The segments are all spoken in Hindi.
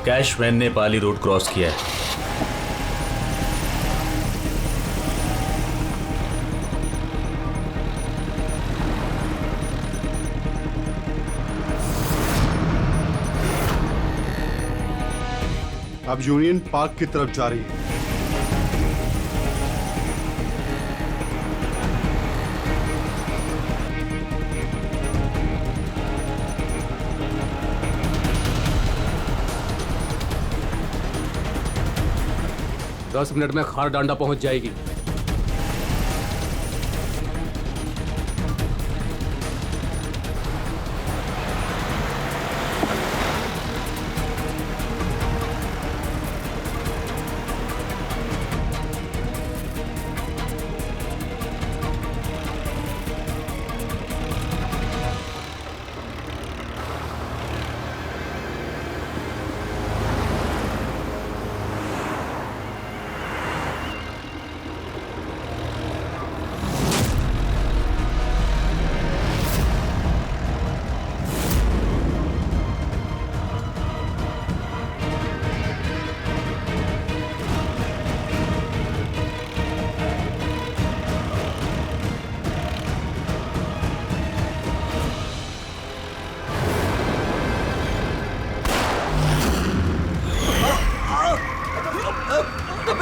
कैश वैन ने पाली रोड क्रॉस किया है। अब यूनियन पार्क की तरफ जा रही है। दस मिनट में खार डांडा पहुंच जाएगी।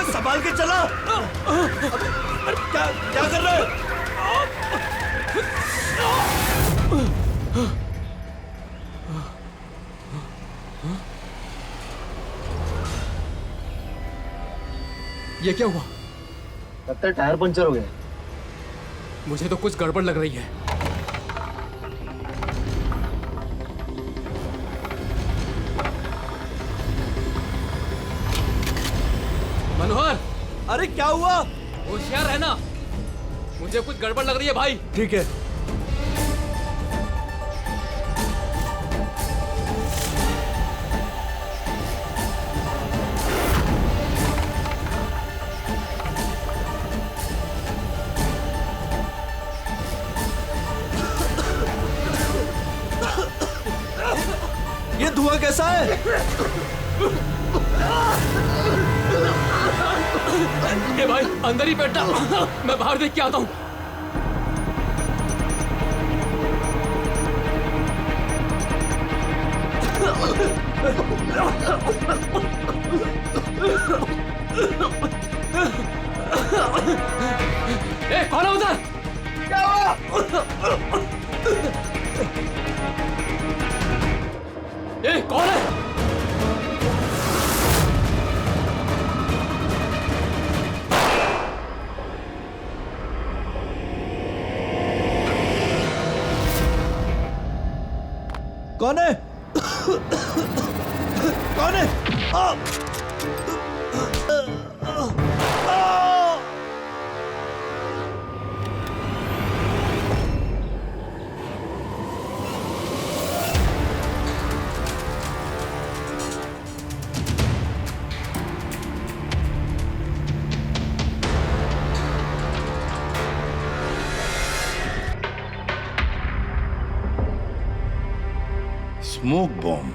संभाल के चला। अरे क्या क्या कर रहे हो? ये क्या हुआ? लगता है टायर पंचर हो गया। मुझे तो कुछ गड़बड़ लग रही है। मनोहर, अरे क्या हुआ? होशियार रहना, मुझे कुछ गड़बड़ लग रही है भाई। ठीक है। ये धुआं कैसा है? ए भाई, अंदर ही बैठा, मैं बाहर देख के आता हूँ। ए, कौन है उधर? क्या हुआ? ए, कौन है? कौन है? कौन है? Smoke bomb.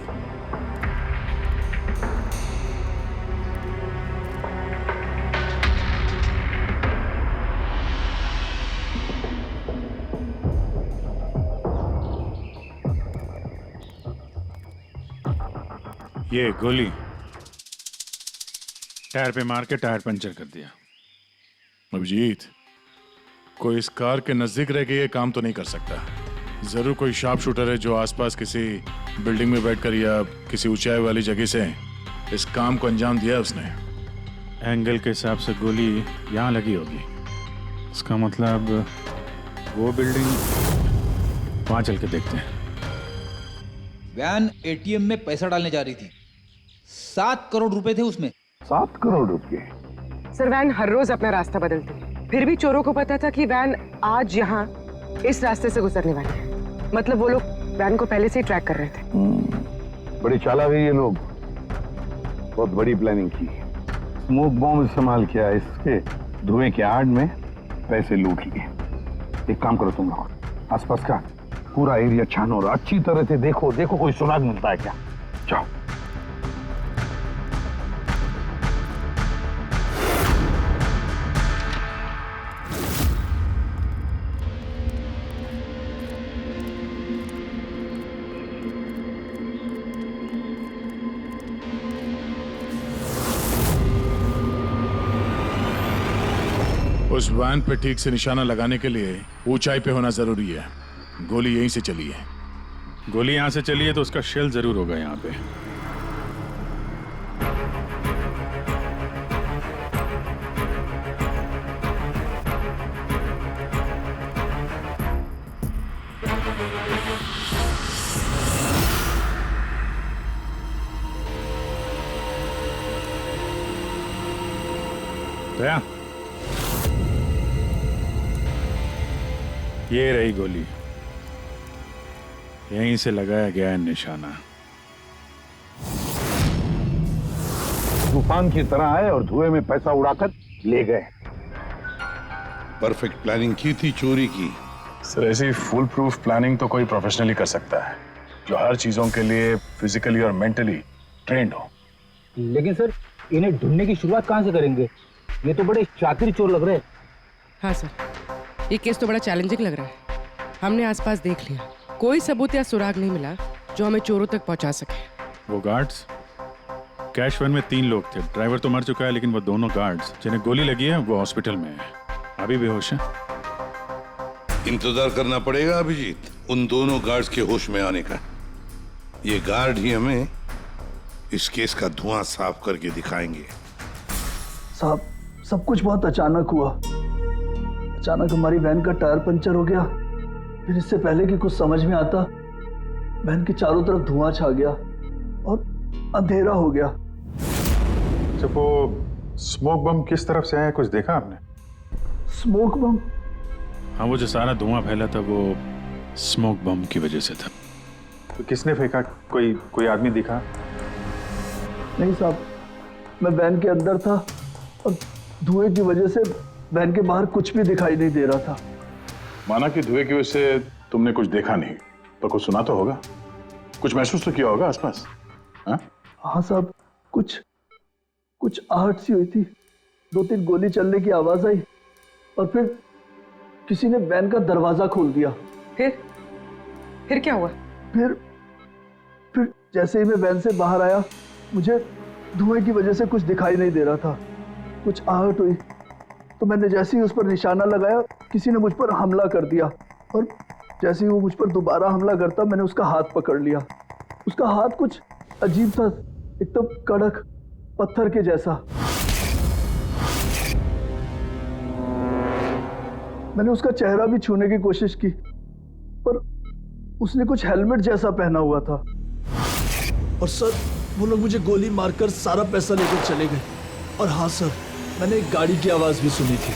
ये गोली टायर पे मार के टायर पंचर कर दिया। अभिजीत, कोई इस कार के नजदीक रह के ये काम तो नहीं कर सकता। जरूर कोई शार्प शूटर है जो आसपास किसी बिल्डिंग में बैठकर या किसी ऊंचाई वाली जगह से इस काम को अंजाम दिया उसने। एंगल के हिसाब से गोली यहाँ लगी होगी। इसका मतलब वो बिल्डिंग वहां चल के देखते हैं। वैन एटीएम में पैसा डालने जा रही थी। 7 करोड़ रुपए थे उसमें। 7 करोड़ रुपए? सर, वैन हर रोज अपना रास्ता बदलती है, फिर भी चोरों को पता था कि वैन आज यहाँ इस रास्ते से गुजरने वाली है। मतलब वो लोग वैन को पहले से ही ट्रैक कर रहे थे। बड़ी चालाक है ये लोग, बहुत बड़ी प्लानिंग की। स्मोक बॉम्ब इस्तेमाल किया, इसके धुएं के आड़ में पैसे लूट लिए। एक काम करो तुम लोग, आसपास का पूरा एरिया छानो और अच्छी तरह से देखो कोई सुराग मिलता है क्या। जाओ। उस वैन पे ठीक से निशाना लगाने के लिए ऊंचाई पे होना जरूरी है। गोली यहीं से चली है। गोली यहाँ से चली है तो उसका शेल जरूर होगा यहाँ पे। दया, ये रही गोली, यहीं से लगाया गया है निशाना। तूफान की तरह आए और धुएं में पैसा उड़ाकर ले गए। परफेक्ट प्लानिंग की थी चोरी की। सर ऐसी फुल प्रूफ प्लानिंग तो कोई प्रोफेशनली कर सकता है, जो हर चीजों के लिए फिजिकली और मेंटली ट्रेंड हो। लेकिन सर, इन्हें ढूंढने की शुरुआत कहाँ से करेंगे? ये तो बड़े शातिर चोर लग रहे हैं। हाँ सर, ये केस तो बड़ा चैलेंजिंग लग रहा है। हमने आसपास देख लिया, कोई सबूत या सुराग नहीं मिला जो हमें चोरों तक पहुंचा सके। वो गार्ड्स, कैश वैन में 3 लोग थे। ड्राइवर तो मर चुका है, लेकिन वो दोनों गार्ड्स जिन्हें गोली लगी है वो हॉस्पिटल में है, अभी बेहोश है। इंतजार करना पड़ेगा अभिजीत उन दोनों गार्ड्स के होश में आने का। ये गार्ड ही हमें इस केस का धुआं साफ करके दिखाएंगे। साहब, सब कुछ बहुत अचानक हुआ। अचानक हमारी वैन का टायर पंचर हो गया, फिर इससे पहले कि कुछ समझ में आता वैन के चारों तरफ धुआं छा गया और अंधेरा हो गया। जब वो स्मोक बम किस तरफ से आया, कुछ देखा आपने? स्मोक बम? हाँ, वो जो सारा धुआं फैला था वो स्मोक बम की वजह से था। तो किसने फेंका? कोई आदमी दिखा? नहीं साहब, मैं वैन के अंदर था और धुएं की वजह से वैन के बाहर कुछ भी दिखाई नहीं दे रहा था। माना कि धुएं की वजह से तुमने कुछ देखा नहीं, तो कुछ सुना तो होगा, कुछ महसूस तो किया होगा आसपास? हाँ साहब, कुछ आहट सी हुई थी, 2-3 गोली चलने की आवाज आई और फिर किसी ने वैन का दरवाजा खोल दिया। फिर क्या हुआ? फिर जैसे ही मैं वैन से बाहर आया, मुझे धुएं की वजह से कुछ दिखाई नहीं दे रहा था। कुछ आहट हुई तो मैंने जैसे ही उस पर निशाना लगाया, किसी ने मुझ पर हमला कर दिया और जैसे ही वो मुझ पर दोबारा हमला करता, मैंने उसका हाथ पकड़ लिया। उसका हाथ कुछ अजीब था, एकदम कड़क पत्थर के जैसा। मैंने उसका चेहरा भी छूने की कोशिश की, पर उसने कुछ हेलमेट जैसा पहना हुआ था। और सर, वो लोग मुझे गोली मारकर सारा पैसा लेकर चले गए। और हाँ सर, मैंने एक गाड़ी की आवाज भी सुनी थी।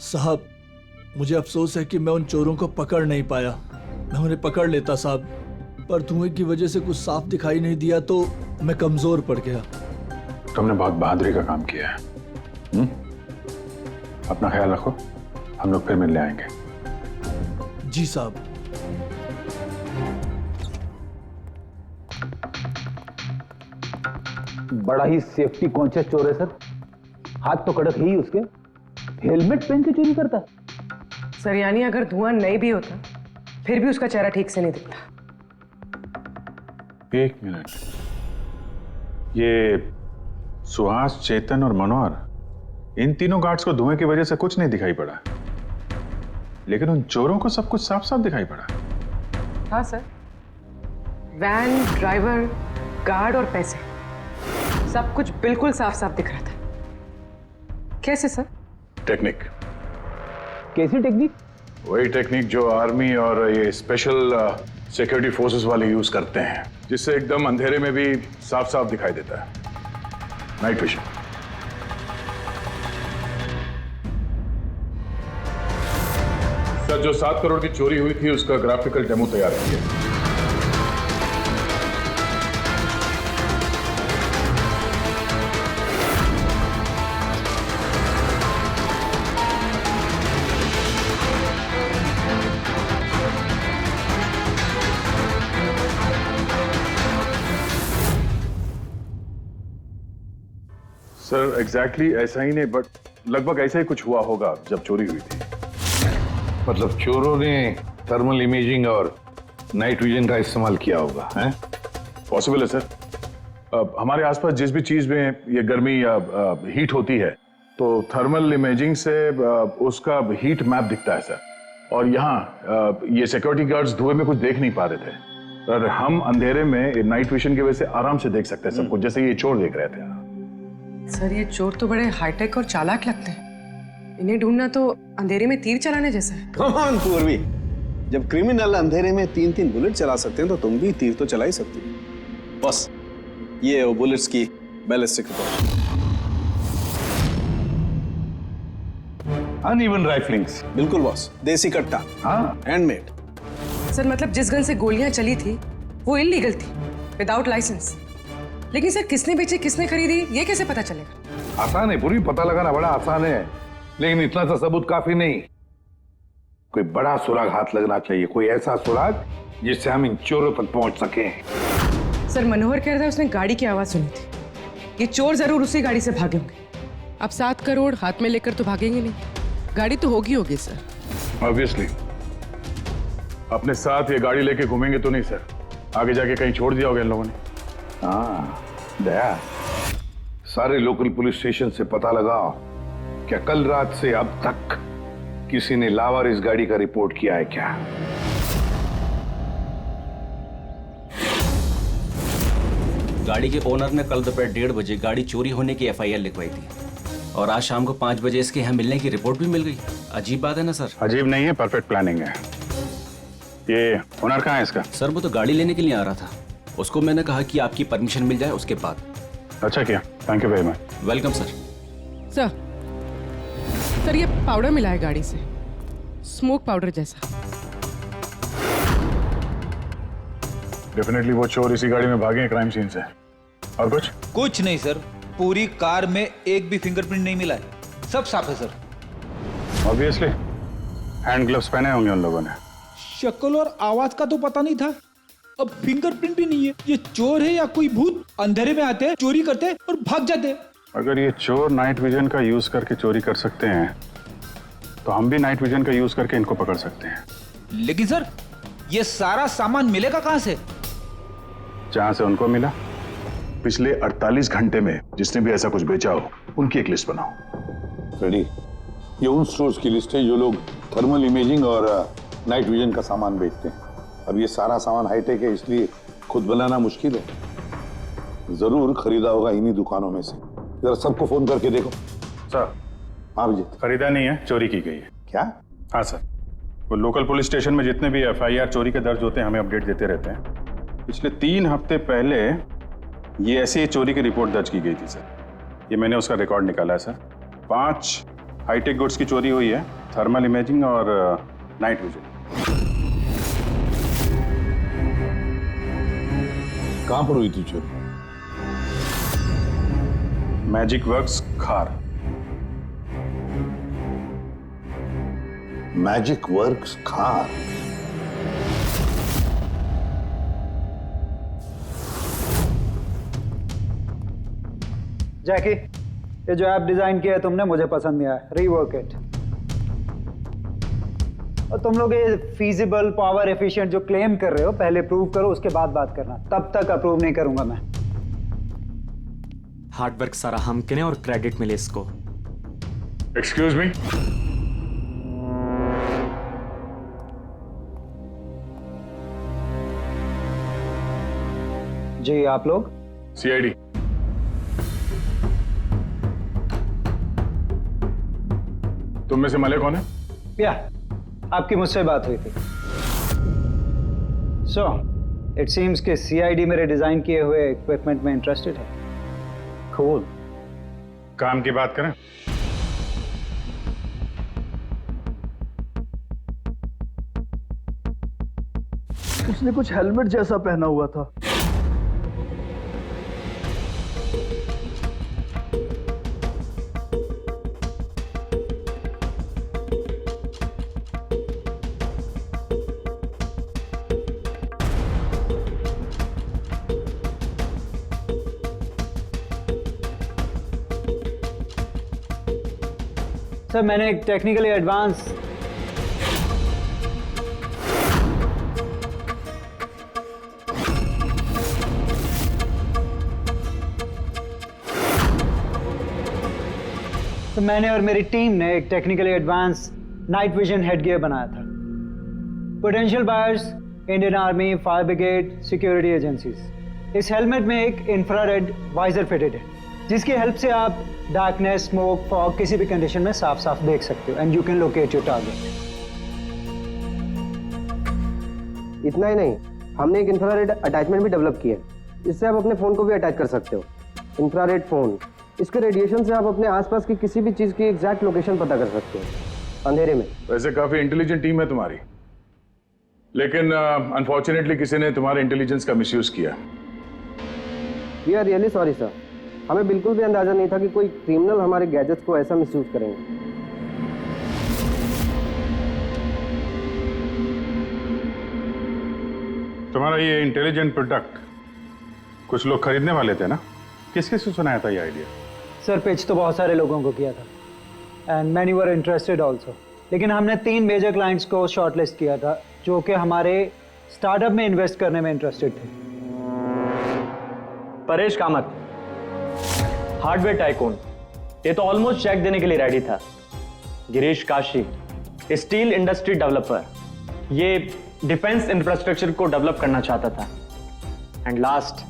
साहब, मुझे अफसोस है कि मैं उन चोरों को पकड़ नहीं पाया। मैं उन्हें पकड़ लेता साहब, पर धुएं की वजह से कुछ साफ दिखाई नहीं दिया तो मैं कमजोर पड़ गया। तुमने बहुत बहादुरी का काम किया है। अपना ख्याल रखो, हम लोग फिर मिलने आएंगे। जी साहब। बड़ा ही सेफ्टी कॉन्शियस चोर है सर। हाथ तो कड़क ही उसके, हेलमेट पहन के चोरी करता। सर, यानी अगर धुआं नहीं भी होता फिर भी उसका चेहरा ठीक से नहीं दिखता। 1 मिनट, ये सुहास, चेतन और मनोहर, इन तीनों गार्ड्स को धुएं की वजह से कुछ नहीं दिखाई पड़ा, लेकिन उन चोरों को सब कुछ साफ साफ दिखाई पड़ा। हाँ सर, वैन, ड्राइवर, गार्ड और पैसे, सब कुछ बिल्कुल साफ साफ दिख रहा था। कैसे सर? टेक्निक। कैसी टेक्निक? वही टेक्निक जो आर्मी और ये स्पेशल सिक्योरिटी फोर्सेस वाले यूज करते हैं, जिससे एकदम अंधेरे में भी साफ साफ दिखाई देता है। Night vision. सर, जो 7 करोड़ की चोरी हुई थी उसका ग्राफिकल डेमो तैयार किया। सर, एग्जैक्टली ऐसा ही नहीं, बट लगभग ऐसा ही कुछ हुआ होगा जब चोरी हुई थी। मतलब चोरों ने थर्मल इमेजिंग और नाइट विजन का इस्तेमाल किया होगा, हैं? पॉसिबल है सर। हमारे आसपास जिस भी चीज में ये गर्मी या हीट होती है, तो थर्मल इमेजिंग से उसका हीट मैप दिखता है सर। और यहाँ ये सिक्योरिटी गार्ड्स धुएं में कुछ देख नहीं पा रहे थे, और हम अंधेरे में नाइट विजन की वजह से आराम से देख सकते हैं सब कुछ, जैसे ये चोर देख रहे थे। सर ये चोर तो बड़े हाईटेक और चालाक लगते हैं, इन्हें ढूंढना तो अंधेरे में तीर चलाने जैसा है। कमान पूर्वी, जब क्रिमिनल अंधेरे में 3-3 बुलेट चला सकते हैं तो तुम भी तीर तो चला ही सकती हो। बस ये वो बुलेट्स की बैलिस्टिक रिपोर्ट। अनइवन राइफलिंग्स। बिल्कुल बॉस, देसी कट्टा। हाँ, हैंडमेड। सर मतलब जिस गन से गोलियां चली थी वो इलीगल थी, विदाउट लाइसेंस। लेकिन सर किसने बेची, किसने खरीदी, ये कैसे पता चलेगा? आसान है पूरी, पता लगाना बड़ा आसान है, लेकिन इतना सा सबूत काफी नहीं। कोई बड़ा सुराग हाथ लगना चाहिए, कोई ऐसा सुराग जिससे हम इन चोरों तक पहुंच सके। सर मनोहर कह रहा था उसने गाड़ी की आवाज सुनी थी, ये चोर जरूर उसी गाड़ी से भागे होंगे। अब 7 करोड़ हाथ में लेकर तो भागेंगे नहीं, गाड़ी तो होगी सर। ऑब्वियसली अपने साथ ये गाड़ी लेके घूमेंगे तो नहीं सर, आगे जाके कहीं छोड़ दिया होगा इन लोगों ने। हाँ दया, सारे लोकल पुलिस स्टेशन से पता लगाओ क्या कल रात से अब तक किसी ने लावारिस गाड़ी का रिपोर्ट किया है क्या? गाड़ी के ओनर ने कल दोपहर 1:30 बजे गाड़ी चोरी होने की FIR लिखवाई थी, और आज शाम को 5 बजे इसके यहाँ मिलने की रिपोर्ट भी मिल गई। अजीब बात है ना सर? अजीब नहीं है, परफेक्ट प्लानिंग है। ये ओनर कहाँ है इसका? सर वो तो गाड़ी लेने के लिए आ रहा था, उसको मैंने कहा कि आपकी परमिशन मिल जाए उसके बाद। अच्छा किया, thank you very much. Welcome sir. Sir ये पाउडर मिला है गाड़ी से, स्मोक पाउडर जैसा। डेफिनेटली वो चोर इसी गाड़ी में भागे हैं क्राइम सीन से। और कुछ नहीं सर, पूरी कार में एक भी फिंगरप्रिंट नहीं मिला है, सब साफ है सर। ऑब्वियसली हैंड ग्लव्स पहने होंगे उन लोगों ने। शक्ल और आवाज का तो पता नहीं था, अब फिंगरप्रिंट भी नहीं है। ये चोर है या कोई भूत? अंधेरे में आते हैं, चोरी करते हैं और भाग जाते हैं। अगर ये चोर नाइट विजन का यूज करके चोरी कर सकते हैं तो हम भी नाइट विजन का यूज करके इनको पकड़ सकते हैं। लेकिन सर ये सारा सामान मिलेगा कहां से? जहां से उनको मिला, पिछले 48 घंटे में जिसने भी ऐसा कुछ बेचा हो उनकी एक लिस्ट बनाओ। रेडी? ये उन स्टोर्स की लिस्ट है जो लोग थर्मल इमेजिंग और नाइट विजन का सामान बेचते हैं। अब ये सारा सामान हाईटेक है, इसलिए खुद बनाना मुश्किल है। जरूर खरीदा होगा इन्हीं दुकानों में से। जरा सबको फोन करके देखो। सर। हाँ विजित। खरीदा नहीं है, चोरी की गई है। क्या? हाँ सर, वो लोकल पुलिस स्टेशन में जितने भी FIR चोरी के दर्ज होते हैं हमें अपडेट देते रहते हैं। पिछले 3 हफ्ते पहले ये ऐसी ही चोरी की रिपोर्ट दर्ज की गई थी सर। ये मैंने उसका रिकॉर्ड निकाला है सर। 5 हाईटेक गुड्स की चोरी हुई है, थर्मल इमेजिंग और नाइट विजन। कहां पर हुई थी चोरी? मैजिक वर्क्स खार। मैजिक वर्क्स खार। जैकी, ये जो ऐप डिजाइन किया है तुमने मुझे पसंद नहीं आया, रीवर्क इट। और तुम लोग ये फीजिबल, पावर एफिशिएंट जो क्लेम कर रहे हो पहले प्रूव करो, उसके बाद बात करना। तब तक अप्रूव नहीं करूंगा मैं। हार्डवर्क सारा हम करें और क्रेडिट मिले इसको। Excuse me. जी आप लोग? CID। तुम में से मले कौन है? या आपकी मुझसे बात हुई थी। सो इट सीम्स कि CID मेरे डिजाइन किए हुए इक्विपमेंट में इंटरेस्टेड है। कूल। काम की बात करें? उसने कुछ हेलमेट जैसा पहना हुआ था। सर मैंने एक टेक्निकली एडवांस तो मैंने और मेरी टीम ने एक technically advance night vision headgear बनाया था। Potential buyers Indian army, fire brigade, security agencies. इस हेलमेट में एक इंफ्रारेड वाइजर फिटेड है जिसकी हेल्प से आप डार्कनेस, स्मोक, फॉग किसी भी कंडीशन में साफ साफ देख सकते हो and you can locate your target. इतना ही नहीं, हमने एक इंफ्रारेड अटैचमेंट भी डेवलप किया है। इससे आप अपने फोन को भी अटैच कर सकते हो। इंफ्रारेड फोन, इसके रेडिएशन से आप अपने आसपास की किसी भी चीज की एग्जैक्ट लोकेशन पता कर सकते हो अंधेरे में। वैसे काफी इंटेलिजेंट टीम है तुम्हारी, लेकिन अनफॉर्चुनेटली किसी ने तुम्हारे इंटेलिजेंस का मिसयूज किया। We are really sorry sir, हमें बिल्कुल भी अंदाजा नहीं था कि कोई क्रिमिनल हमारे गैजेट्स को ऐसा मिसयूज करेंगे। तुम्हारा ये इंटेलिजेंट प्रोडक्ट कुछ लोग खरीदने वाले थे ना? किस किस से सुनाया था ये आइडिया? सर पिच तो बहुत सारे लोगों को किया था and many were interested also, लेकिन हमने 3 मेजर क्लाइंट्स को शॉर्टलिस्ट किया था जो कि हमारे स्टार्टअप में इन्वेस्ट करने में इंटरेस्टेड थे। परेश कामत, हार्डवेयर टाइकून, ये तो ऑलमोस्ट चेक देने के लिए रेडी था। Girish Kashi, steel industry developer, ये डिफेंस इंफ्रास्ट्रक्चर को डेवलप करना चाहता था। एंड लास्ट,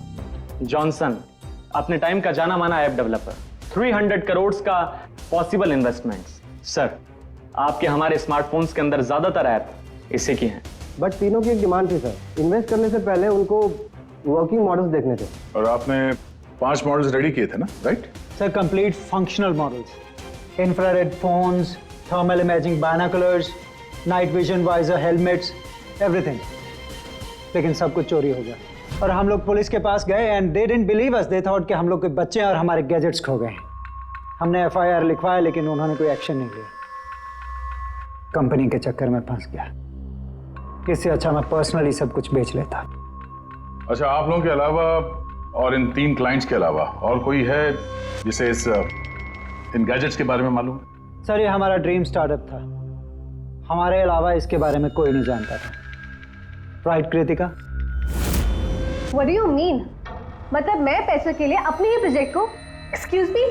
जॉनसन, अपने टाइम का जाना माना ऐप डेवलपर, 300 करोड़ का पॉसिबल इन्वेस्टमेंट्स। सर, आपके हमारे स्मार्टफोन्स के अंदर ज्यादातर ऐप इसी की हैं। बट तीनों की एक डिमांड थी सर, इन्वेस्ट करने से पहले उनको वर्किंग मॉडल्स देखने थे। और आपने 5 मॉडल्स रेडी किए थे ना, right? Sir complete functional models, infrared phones, thermal imaging binoculars, night vision visor helmets, everything. लेकिन सब कुछ चोरी हो गया और हम लोग पुलिस के पास गए and they didn't believe us, they thought कि हम लोग के बच्चे और हमारे गैजेट्स खो गए। हमने FIR लिखवाया लेकिन उन्होंने कोई एक्शन नहीं लिया। कंपनी के चक्कर में फंस गया। इससे अच्छा मैं पर्सनली सब कुछ बेच लेता। अच्छा, आप लोगों के अलावा और इन 3 क्लाइंट्स के अलावा और कोई है जिसे इन गैजेट्स के बारे में मालूम? सर ये हमारा ड्रीम स्टार्टअप था, हमारे अलावा इसके बारे में कोई नहीं जानता था। Right Kritika? What do you mean? मतलब मैं पैसों के लिए अपने ही प्रोजेक्ट को, एक्सक्यूज मी?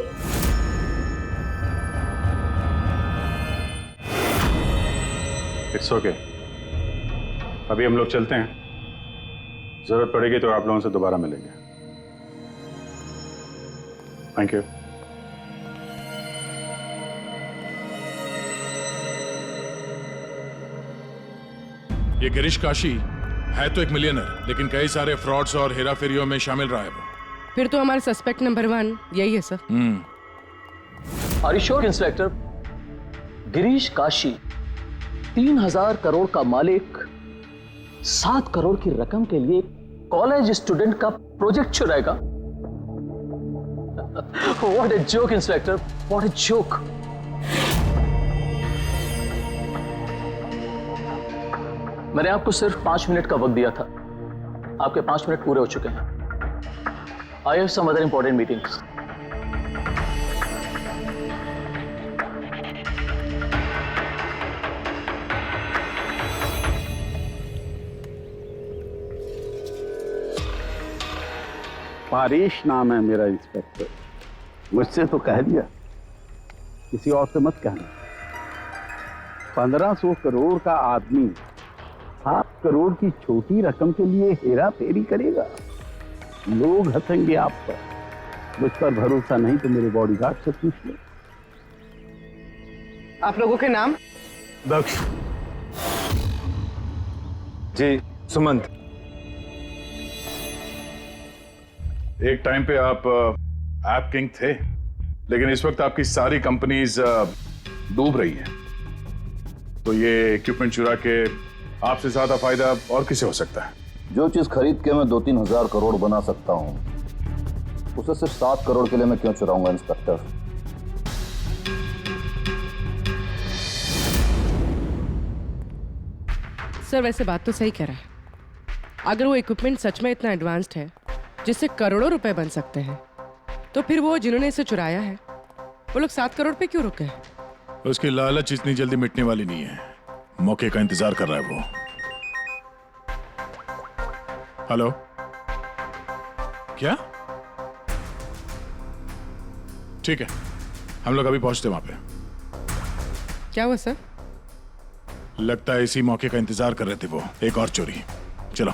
इट्स ओके, अभी हम लोग चलते हैं, जरूरत पड़ेगी तो आप लोगों से दोबारा मिलेंगे। Thank you. ये गिरीश काशी है तो एक मिलियनर, लेकिन कई सारे फ्रॉड्स और हेराफेरियों में शामिल रहा है वो। फिर तो हमारा सस्पेक्ट नंबर 1 यही है sir. Are you sure inspector? Girish Kashi 3000 crore का मालिक 7 करोड़ की रकम के लिए कॉलेज स्टूडेंट का प्रोजेक्ट चुराएगा? What a joke inspector, what a joke. मैंने आपको सिर्फ 5 मिनट का वक्त दिया था, आपके 5 मिनट पूरे हो चुके हैं। I have some other important meetings. Paresh नाम है मेरा इंस्पेक्टर। मुझसे तो कह दिया, किसी और से मत कहना। 1500 करोड़ का आदमी 7 करोड़ की छोटी रकम के लिए हेरा फेरी करेगा? लोग हंसेंगे आप पर। मुझ पर भरोसा नहीं तो मेरे बॉडीगार्ड से पूछ लो। आप लोगों के नाम? दक्ष जी, सुमंत। एक टाइम पे आप ऐप किंग थे, लेकिन इस वक्त आपकी सारी कंपनीज डूब रही हैं। तो ये इक्विपमेंट चुरा के आपसे ज्यादा फायदा और किसे हो सकता है? जो चीज खरीद के मैं 2-3 हजार करोड़ बना सकता हूं, उसे सिर्फ 7 करोड़ के लिए मैं क्यों चुराऊंगा इंस्पेक्टर? सर वैसे बात तो सही कह रहा है। अगर वो इक्विपमेंट सच में इतना एडवांस्ड है जिससे करोड़ों रुपए बन सकते हैं, तो फिर वो जिन्होंने इसे चुराया है वो लोग 7 करोड़ पे क्यों रुके हैं? उसकी लालच इतनी जल्दी मिटने वाली नहीं है, मौके का इंतजार कर रहा है वो। हेलो, क्या? ठीक है, हम लोग अभी पहुंचते वहां पे। क्या हुआ सर? लगता है इसी मौके का इंतजार कर रहे थे वो। एक और चोरी। चलो।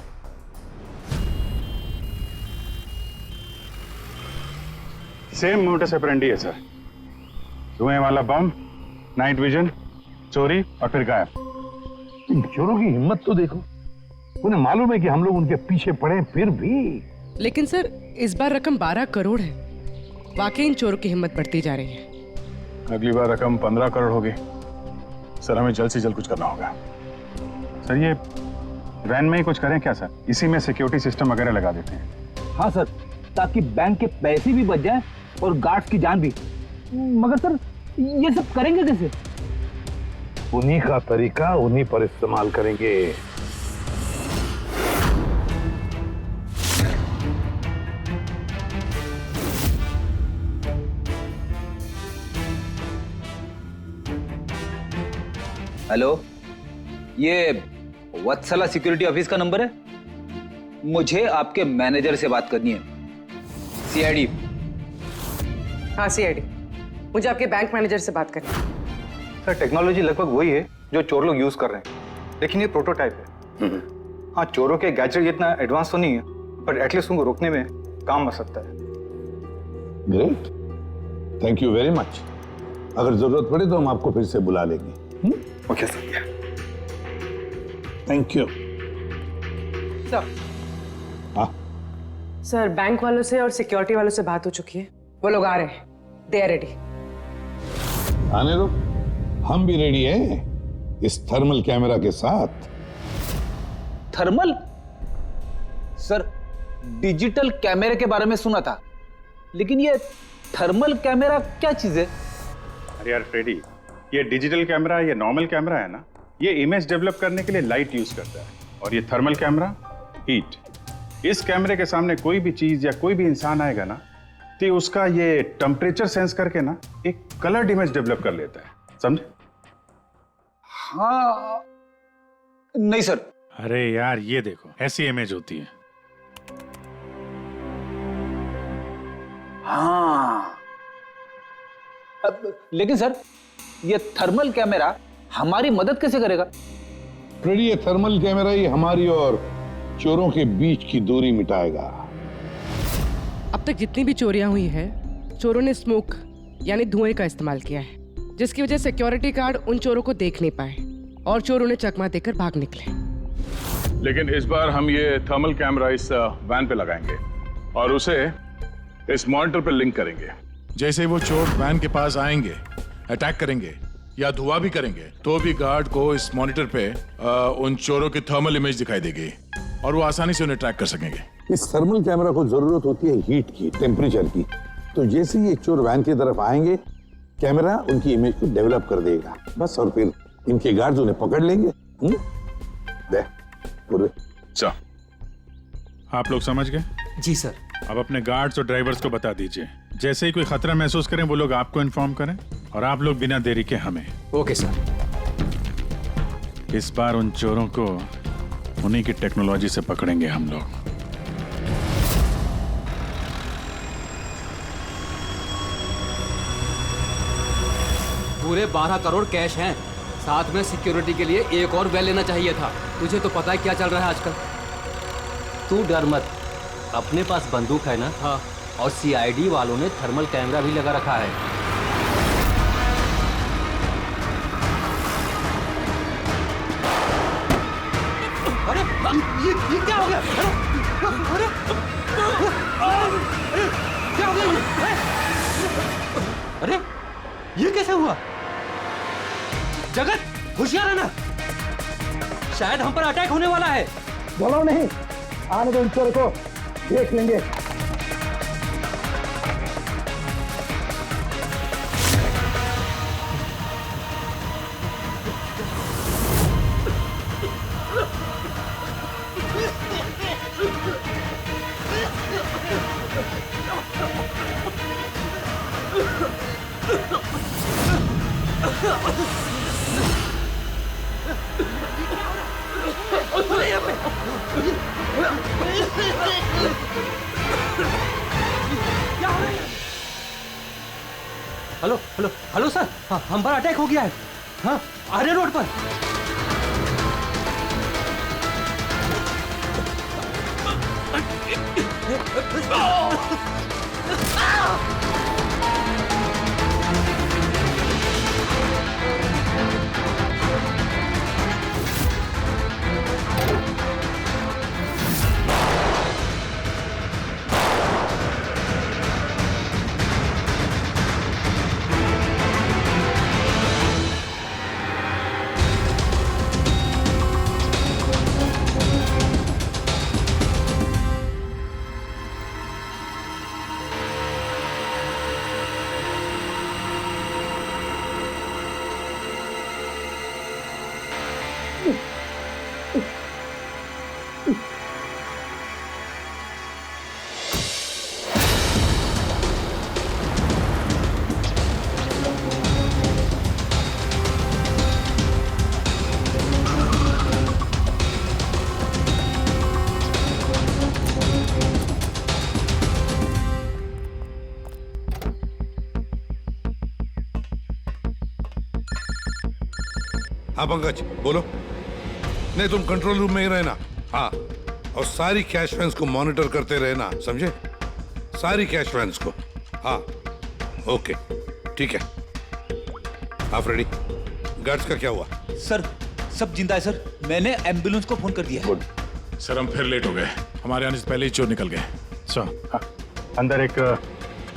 सेम मोटस ऑपरेंडी है सर। धुएं वाला बम, नाइट विजन, चोरी और फिर गायब। इन चोरों की हिम्मत तो देखो, उन्हें मालूम है कि हम लोग उनके पीछे पड़े, फिर भी। लेकिन सर इस बार रकम 12 करोड़ है। वाकई इन चोरों की हिम्मत बढ़ती जा रही है। अगली बार रकम 15 करोड़ होगी। सर हमें जल्द से जल्द कुछ करना होगा। सर ये वैन में ही कुछ करें क्या सर? इसी में सिक्योरिटी सिस्टम वगैरह लगा देते हैं। हाँ सर, ताकि बैंक के पैसे भी बच जाए और गार्ड्स की जान भी। मगर सर ये सब करेंगे कैसे? उन्हीं का तरीका उन्हीं पर इस्तेमाल करेंगे। हेलो, ये वत्सला सिक्योरिटी ऑफिस का नंबर है? मुझे आपके मैनेजर से बात करनी है। सीआईडी। हाँ सीआईडी, मुझे आपके बैंक मैनेजर से बात करनी है। सर टेक्नोलॉजी लगभग वही है जो चोर लोग यूज कर रहे हैं, लेकिन ये प्रोटोटाइप है। हाँ, चोरों के गैजेट जितना एडवांस तो नहीं है, पर एटलीस्ट उनको रोकने में काम आ सकता है। Great, thank you very much. अगर जरूरत पड़े तो हम आपको फिर से बुला लेंगे। Okay sir. Thank you. Sir bank वालों से और सिक्योरिटी वालों से बात हो चुकी है। वो लोग आ रहे हैं। They are ready. आने दो, हम भी रेडी हैं इस थर्मल कैमरा के साथ। थर्मल? सर डिजिटल कैमरे के बारे में सुना था, लेकिन ये थर्मल कैमरा क्या चीज है? अरे यार फ्रेडी, ये डिजिटल कैमरा, ये नॉर्मल कैमरा है ना, ये इमेज डेवलप करने के लिए लाइट यूज करता है, और ये थर्मल कैमरा हीट। इस कैमरे के सामने कोई भी चीज या कोई भी इंसान आएगा ना, तो उसका ये टेम्परेचर सेंस करके ना एक कलर्ड इमेज डेवलप कर लेता है, समझे? हाँ नहीं सर। अरे यार ये देखो, ऐसी इमेज होती है। हाँ लेकिन सर ये थर्मल कैमरा हमारी मदद कैसे करेगा? फ्रेडी, ये थर्मल कैमरा ही हमारी और चोरों के बीच की दूरी मिटाएगा। अब तक जितनी भी चोरियां हुई है, चोरों ने स्मोक यानी धुएं का इस्तेमाल किया है, जिसकी वजह से सिक्योरिटी गार्ड उन चोरों को देख नहीं पाए और चोर उन्हें चकमा देकर भाग निकले। लेकिन इस बार हम ये थर्मल कैमरा इस वैन पे लगाएंगे और उसे इस मॉनिटर पे लिंक करेंगे। जैसे वो चोर वैन के पास आएंगे, अटैक करेंगे या धुआं भी करेंगे, तो भी गार्ड को इस मॉनिटर पे उन चोरों की थर्मल इमेज दिखाई देगी और वो आसानी से उन्हें ट्रैक कर सकेंगे। इस थर्मल कैमरा को जरूरत होती है हीट की, टेम्परेचर की। तो जैसे ही ये चोर वैन की तरफ आएंगे, कैमरा उनकी इमेज को डेवलप कर देगा बस, और फिर इनके गार्ड्स उन्हें पकड़ लेंगे। अच्छा, आप लोग समझ गए? जी सर। अब अपने गार्ड्स और ड्राइवर्स को बता दीजिए, जैसे ही कोई खतरा महसूस करें वो लोग आपको इन्फॉर्म करें, और आप लोग बिना देरी के हमें। Okay sir. इस बार उन चोरों को उन्हीं की टेक्नोलॉजी से पकड़ेंगे हम लोग। पूरे 12 करोड़ कैश हैं, साथ में सिक्योरिटी के लिए एक और वैन लेना चाहिए था। तुझे तो पता है क्या चल रहा है आजकल। तू डर मत, अपने पास बंदूक है ना। हाँ। और सीआईडी वालों ने थर्मल कैमरा भी लगा रखा है। अरे ये क्या हो गया? अरे क्या हो गया? अरे ये कैसे हुआ? जगत होशियार रहना, शायद हम पर अटैक होने वाला है। बोलो नहीं, आने दो इन चोरों को, देख लेंगे। हेलो हेलो हेलो सर, हाँ, हम पर अटैक हो गया है। हाँ, आर्य रोड पर। हाँ पंकज बोलो। नहीं तुम कंट्रोल रूम में ही रहना। हाँ, और सारी कैश वैन्स को मॉनिटर करते रहना, समझे? सारी कैश वैन्स को। हाँ ओके ठीक है। हाँ फ्रेडी, गार्ड्स का क्या हुआ? सर सब जिंदा है सर, मैंने एम्बुलेंस को फोन कर दिया है। सर हम फिर लेट हो गए, हमारे आने से पहले ही चोर निकल गए। हाँ, अंदर एक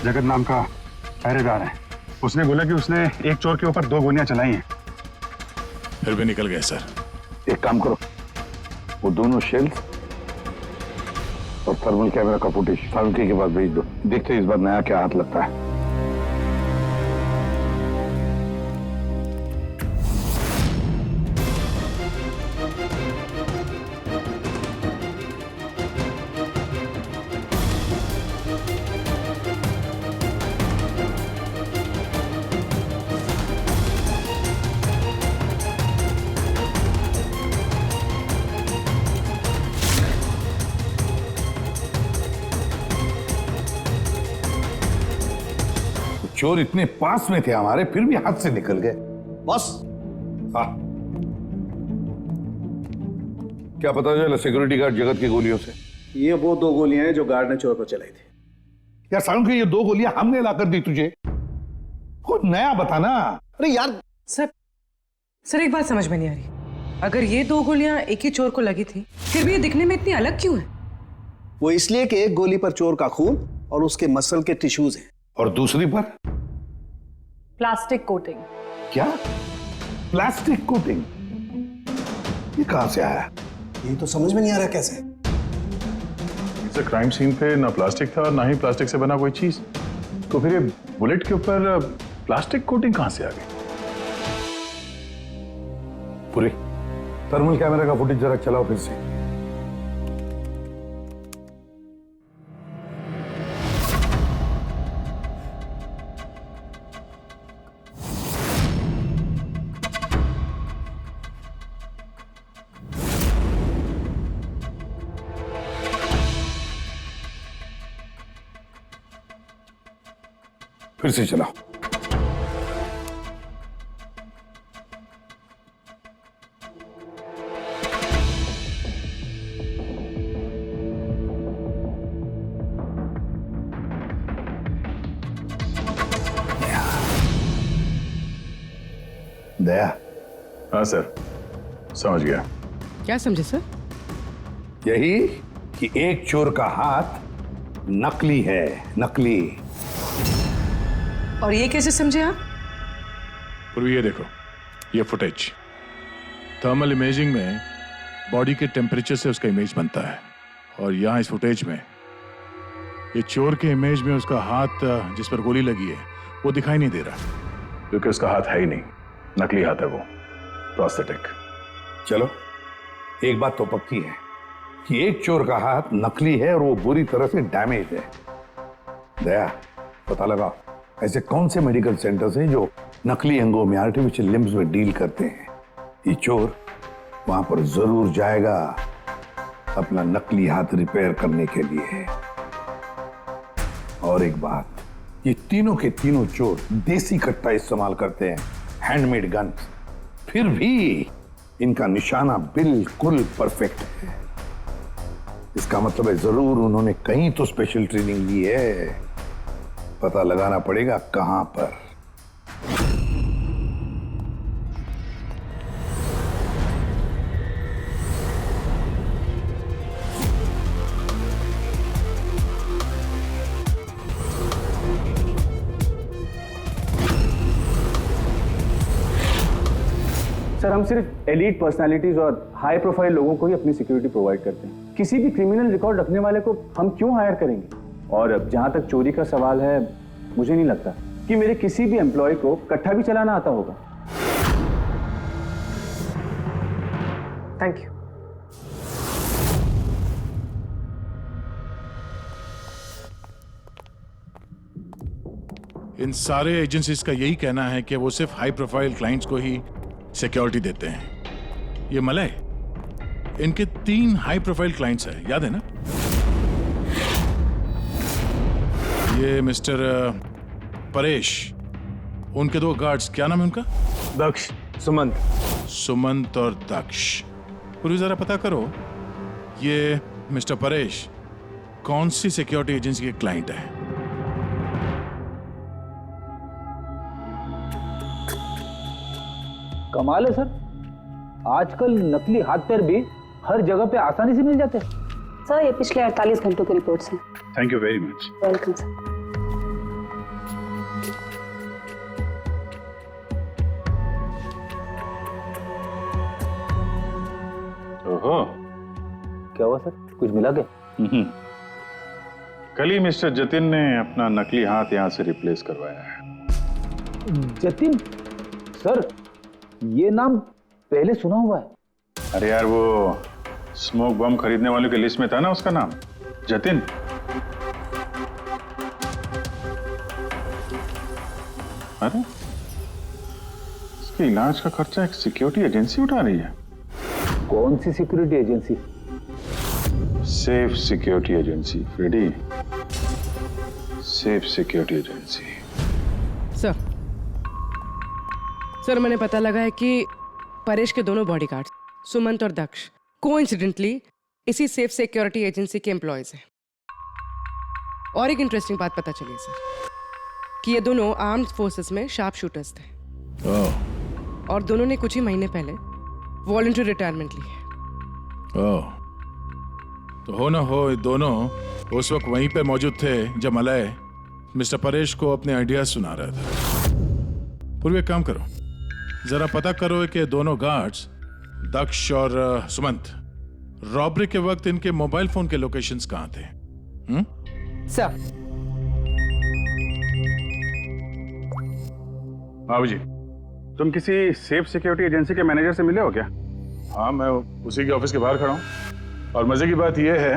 जगत नाम का पहरेदार है, उसने बोला कि उसने एक चोर के ऊपर 2 गोलियां चलाई हैं। फिर भी निकल गए सर। एक काम करो, वो दोनों शेल्स और थर्मल कैमरा का फुटेज फारूकी के पास भेज दो, देखते हैं इस बार नया क्या हाथ लगता है। चोर इतने पास में थे हमारे, फिर भी हाथ से निकल गए। बस हाँ, क्या पता चला सिक्योरिटी गार्ड जगत की गोलियों से? ये वो 2 गोलियां हैं जो गार्ड ने चोर पर चलाई थी। यार सारुण, ये 2 गोलियां हमने लाकर दी तुझे, कुछ नया बताना। अरे यार सर एक बात समझ में नहीं आ रही, अगर ये 2 गोलियां एक ही चोर को लगी थी, फिर भी ये दिखने में इतनी अलग क्यों है? वो इसलिए कि एक गोली पर चोर का खून और उसके मसल के टिश्यूज हैं, और दूसरी पर प्लास्टिक कोटिंग। क्या? Plastic coating? ये कहां से आया? ये तो समझ में नहीं आ रहा कैसे। इस क्राइम सीन पे ना प्लास्टिक था और ना ही प्लास्टिक से बना कोई चीज, तो फिर ये बुलेट के ऊपर प्लास्टिक कोटिंग कहां से आ गई? पूरी थर्मल कैमरा का फुटेज जरा चलाओ फिर से। फिर से चलाओ। दया। हाँ सर, समझ गया। क्या समझे सर? यही कि एक चोर का हाथ नकली है, नकली। और ये कैसे समझे आप? पूर्वी ये देखो, ये फुटेज थर्मल इमेजिंग में बॉडी के टेम्परेचर से उसका इमेज बनता है, और यहाँ इस फुटेज में ये चोर के इमेज में उसका हाथ जिस पर गोली लगी है वो दिखाई नहीं दे रहा, क्योंकि उसका हाथ है ही नहीं, नकली हाथ है वो, प्रोस्थेटिक। चलो एक बात तो पक्की है कि एक चोर का हाथ नकली है और वो बुरी तरह से डैमेज है। दया, पता लगा ऐसे कौन से मेडिकल सेंटर्स हैं जो नकली अंगों में, आर्टिफिशियल लिम्स में डील करते हैं। ये चोर वहां पर जरूर जाएगा अपना नकली हाथ रिपेयर करने के लिए। और एक बात, ये तीनों के तीनों चोर देसी कट्टा इस्तेमाल करते हैं, हैंडमेड गन। फिर भी इनका निशाना बिल्कुल परफेक्ट है। इसका मतलब है जरूर उन्होंने कहीं तो स्पेशल ट्रेनिंग ली है। पता लगाना पड़ेगा कहां पर। सर, हम सिर्फ एलीट पर्सनालिटीज और हाई प्रोफाइल लोगों को ही अपनी सिक्योरिटी प्रोवाइड करते हैं। किसी भी क्रिमिनल रिकॉर्ड रखने वाले को हम क्यों हायर करेंगे? और अब जहां तक चोरी का सवाल है, मुझे नहीं लगता कि मेरे किसी भी एम्प्लॉय को कट्टा भी चलाना आता होगा। Thank you. इन सारे एजेंसीज का यही कहना है कि वो सिर्फ हाई प्रोफाइल क्लाइंट्स को ही सिक्योरिटी देते हैं। ये मलय, इनके 3 हाई प्रोफाइल क्लाइंट्स हैं, याद है ना? ये मिस्टर परेश, उनके 2 गार्ड्स, क्या नाम है उनका? दक्ष, सुमंत। सुमंत और दक्ष। पूरी जरा पता करो, ये मिस्टर परेश कौन सी सिक्योरिटी एजेंसी के क्लाइंट है? कमाल है सर, आजकल नकली हाथ पैर भी हर जगह पे आसानी से मिल जाते हैं। सर, ये पिछले 48 घंटों की रिपोर्ट्स हैं। Thank you very much. Welcome sir. ओहो, क्या हुआ सर, कुछ मिला क्या? कल ही मिस्टर जतिन ने अपना नकली हाथ यहाँ से रिप्लेस करवाया है। जतिन? सर, ये नाम पहले सुना हुआ है। अरे यार, वो स्मोक बम खरीदने वालों की लिस्ट में था ना उसका नाम, जतिन। अरे, इसके इलाज का खर्चा एक सिक्योरिटी एजेंसी उठा रही है। कौन सी security agency? Safe security agency, Freddy. Safe security agency. Sir, मैंने पता लगा है कि परेश के दोनों बॉडीगार्ड्स, सुमंत और दक्ष, कोइंसिडेंटली इसी सेफ सिक्योरिटी एजेंसी के एम्प्लॉयज हैं। और एक इंटरेस्टिंग बात पता चली सर, कि ये दोनों आर्म्ड फोर्सेस में शार्प शूटर्स थे। और दोनों ने कुछ ही महीने पहले वॉलंटरी रिटायरमेंट ली है। तो हो ना हो, ये दोनों उस वक्त वहीं पर मौजूद थे जब मलय मिस्टर परेश को अपने आइडियाज सुना रहा था। पूर्व एक काम करो, जरा पता करो कि दोनों गार्ड्स दक्ष और सुमंत रॉबरी के वक्त इनके मोबाइल फोन के लोकेशंस कहां थे? सर। बाबू जी, तुम किसी सेफ सिक्योरिटी एजेंसी के मैनेजर से मिले हो क्या? हाँ, मैं उसी के ऑफिस के बाहर खड़ा हूँ। और मजे की बात यह है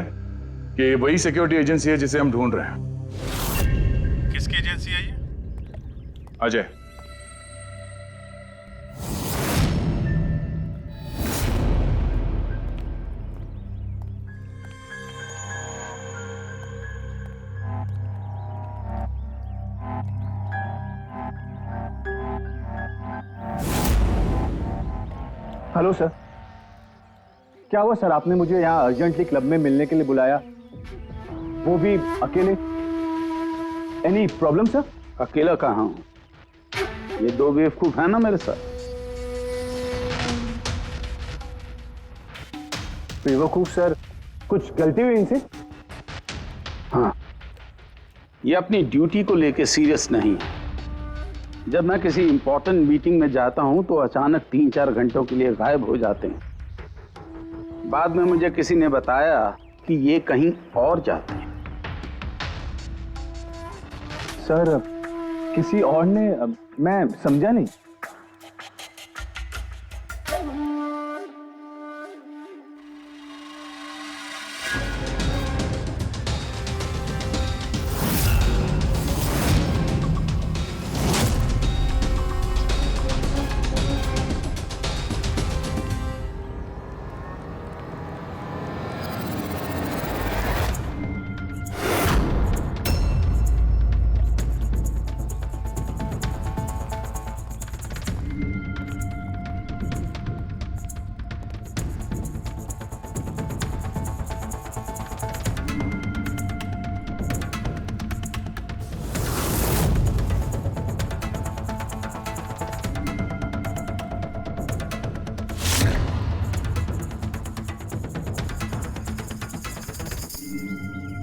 कि वही सिक्योरिटी एजेंसी है जिसे हम ढूंढ रहे हैं। किसकी एजेंसी है ये? अजय। हेलो सर, क्या हुआ सर? आपने मुझे यहाँ अर्जेंटली क्लब में मिलने के लिए बुलाया, वो भी अकेले। Any problem sir? अकेला कहाँ हूँ, ये 2 बेवकूफ है ना मेरे साथ। बेवकूफ सर, कुछ गलती हुई इनसे? हाँ, ये अपनी ड्यूटी को लेके सीरियस नहीं है। जब मैं किसी इंपॉर्टेंट मीटिंग में जाता हूं तो अचानक 3-4 घंटों के लिए गायब हो जाते हैं। बाद में मुझे किसी ने बताया कि ये कहीं और जाते हैं। सर, किसी और ने? मैं समझा नहीं।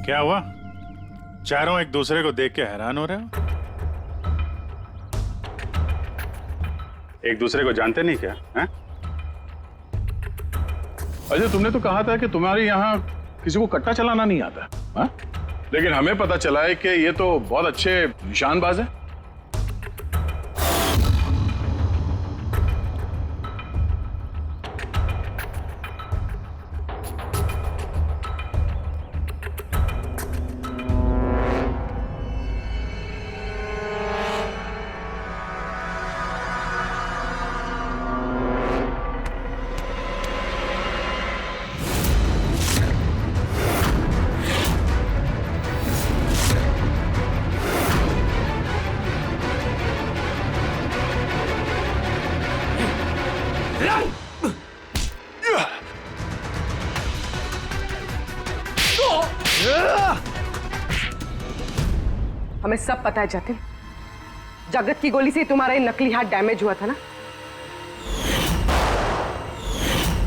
क्या हुआ? चारों एक दूसरे को देख के हैरान हो रहे हो? एक दूसरे को जानते नहीं क्या? हैं? अजय, तुमने तो कहा था कि तुम्हारे यहाँ किसी को कट्टा चलाना नहीं आता, हाँ? लेकिन हमें पता चला है कि ये तो बहुत अच्छे निशानबाज है। हमें सब पता है जतिन, जगत की गोली से तुम्हारा ये नकली हाथ डैमेज हुआ था ना,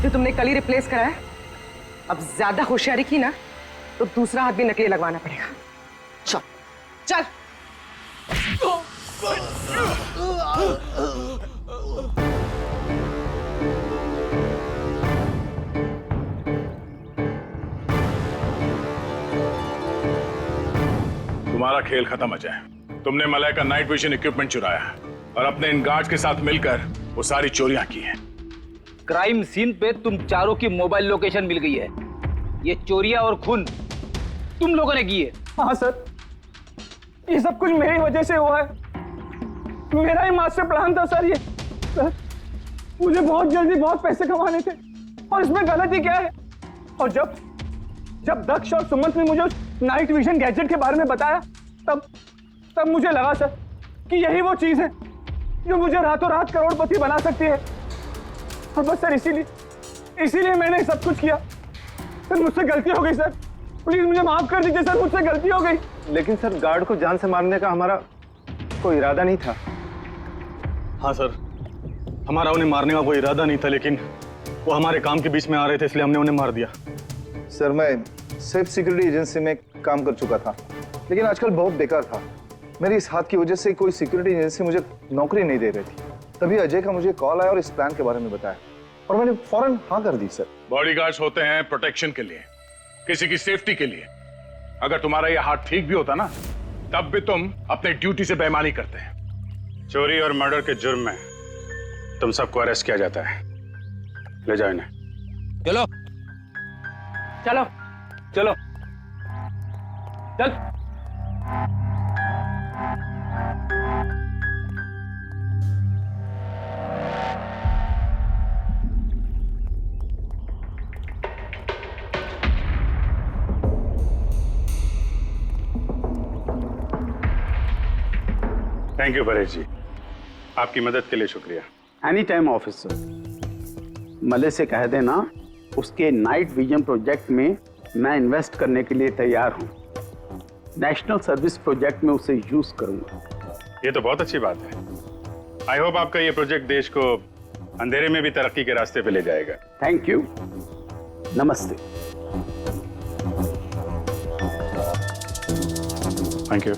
जो तुमने कल ही रिप्लेस कराया। अब ज्यादा होशियारी की ना तो दूसरा हाथ भी नकली लगवाना पड़ेगा। चल चल। तुम्हारा खेल खत्म अजय। तुमने मलय का नाइट विजन इक्विपमेंट चुराया और अपने इन गार्ड्स के साथ मिलकर वो सारी चोरियां की हैं। क्राइम सीन पे तुम चारों की मोबाइल लोकेशन मिल गई है। ये चोरियां और खून तुम लोगों ने की है। हाँ सर, ये सब कुछ मेरी वजह से हुआ है। मेरा ही मास्टर प्लान था सर। ये सर, मुझे बहुत जल्दी बहुत पैसे कमाने थे और इसमें गलती क्या है? और जब दक्ष और सुमंत ने मुझे नाइट विजन गैजेट के बारे में बताया, तब मुझे लगा सर कि यही वो चीज है जो मुझे रातों रात करोड़पति बना सकती है। और बस सर इसीलिए मैंने सब कुछ किया। सर मुझसे गलती हो गई सर, प्लीज मुझे माफ कर दीजिए सर, मुझसे गलती हो गई। लेकिन सर, गार्ड को जान से मारने का हमारा कोई इरादा नहीं था। हाँ सर, हमारा उन्हें मारने का कोई इरादा नहीं था, लेकिन वो हमारे काम के बीच में आ रहे थे, इसलिए हमने उन्हें मार दिया। सर, मैं सिर्फ सिक्योरिटी एजेंसी में काम कर चुका था, लेकिन आजकल बहुत बेकार था। मेरी इस हाथ की वजह से कोई सिक्योरिटी एजेंसी मुझे नौकरी नहीं दे रही थी। तभी अजय का मुझे कॉल आया और इस प्लान के बारे में बताया और मैंने फौरन हाँ कर दी। सर, बॉडीगार्ड्स होते हैं प्रोटेक्शन के लिए, किसी की सेफ्टी के लिए। अगर तुम्हारा यह हाथ ठीक भी होता ना, तब भी तुम अपने ड्यूटी से बेईमानी करते हैं। चोरी और मर्डर के जुर्म में तुम सबको अरेस्ट किया जाता है। ले जाओ इन्हें। चलो चलो चलो चल। थैंक यू परेश जी, आपकी मदद के लिए शुक्रिया। Any time officer. मले से कह देना उसके नाइट विजन प्रोजेक्ट में मैं इन्वेस्ट करने के लिए तैयार हूं। नेशनल सर्विस प्रोजेक्ट में उसे यूज करूंगा। ये तो बहुत अच्छी बात है। आई होप आपका ये प्रोजेक्ट देश को अंधेरे में भी तरक्की के रास्ते पे ले जाएगा। थैंक यू, नमस्ते। Thank you.